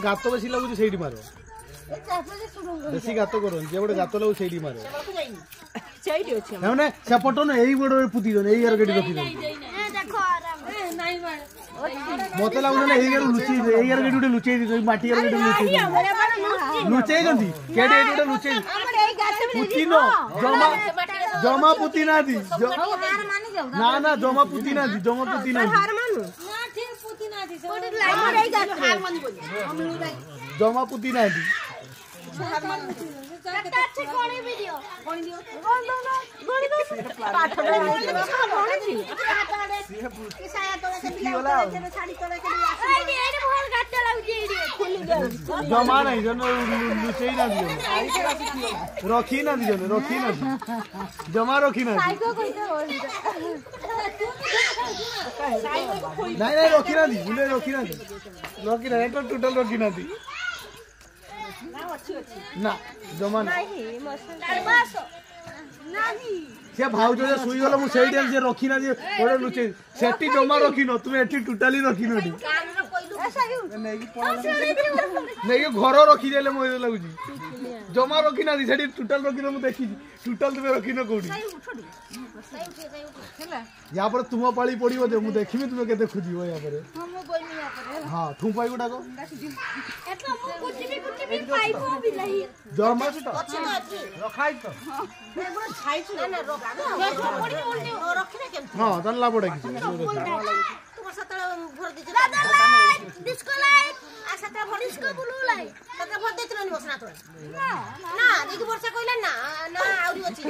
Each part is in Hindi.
गात बेसी लगुच से मार बेसी गात कर गोटे गात लगू से मार सेपट न यही गोड़ पुती दन यही गेट रखी मत लगुन लुचई यही गेट गोटे लुचई माटी गेट लुचई केटे गोटे लुचई पुती न जमा जमा पुती ना ना ना जमा पुती ना जमा पुती ना जमा पुती ना जमा नहीं लुचई ना रखी ना रखी ना जमा रखी ना नहीं रखी ना बुले रखी ना रखी ना टोटल रखी ना ना जमा से भाउज शुई गल मुझे रखी ना गोटे लुचे से जमा रखी न तुम एटी टोटाली रखी न नहीं घर रखी देले मुझे लगुच जमा रखी ना टोटाल रखी न देखी टोटाल तुम रखी न कौटी यहाँ पर तुम पाली पड़ो जे मुझे देखी तुम के खोज यहाँ पर हाँ ठुपाई गुटाक जमा हाँ लाभ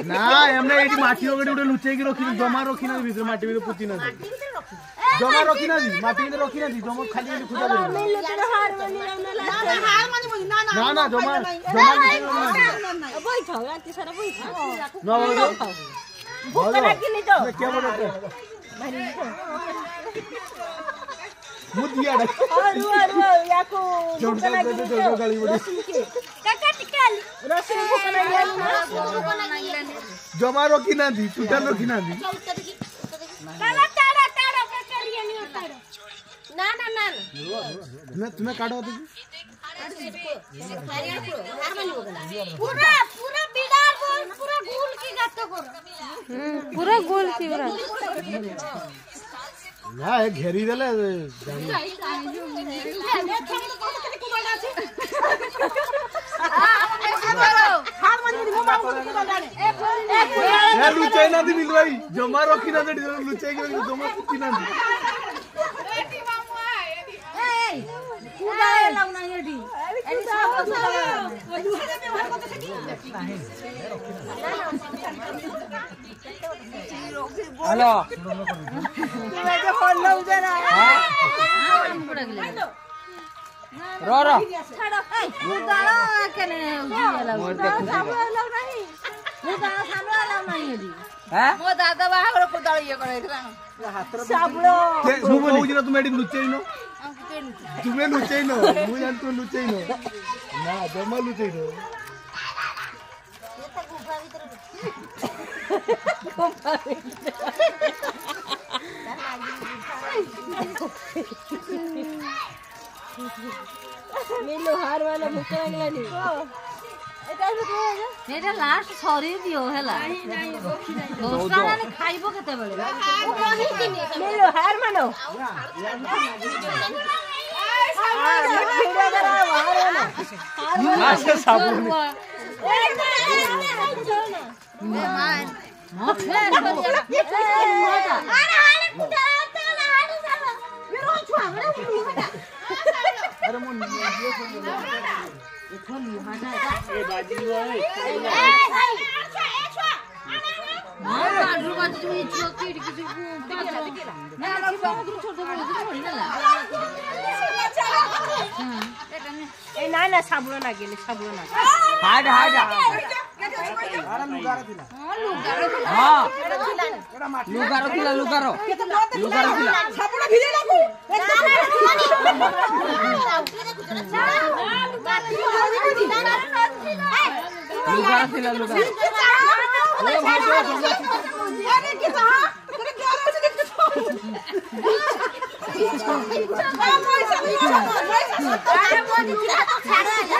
ना एमने माटी गोटे लुचई रखी जमा रखी ना भीतर माटी भीतर पुती ना जमा रखी ना माटी भीतर रखी ना जमा खाली खुदा ना ना जमा जमा क्या मुदिया जमा रखी ना टोटाल रखी ना तुम्हें काटो पूरा गोल की ना घेरी देले लुचाई ना दी भाई जमा रखी ना लुचाई जमा पुती ना हेलो रो रो मो दादा बाहर कुदाल ये करे साबुलो तुम एडी लुचई नो तुम्हें लुचई नो मु जान तू लुचई नो ना जमा लुचई नो मिलो हार वाला मुका लगला नी एटा लास्ट सरी दियो हेला दोस्ता ने खाइबो केते बेले मिलो हार मानो ना ना साबुन ना गेले साबुन ना हाड हाड हां लुगारो थिला लुगारो लुगारो थिला साबुन भिजे लागू लुगारो थिला लुगारो ए भाई अरे के कहा तेरे क्या हो पैसा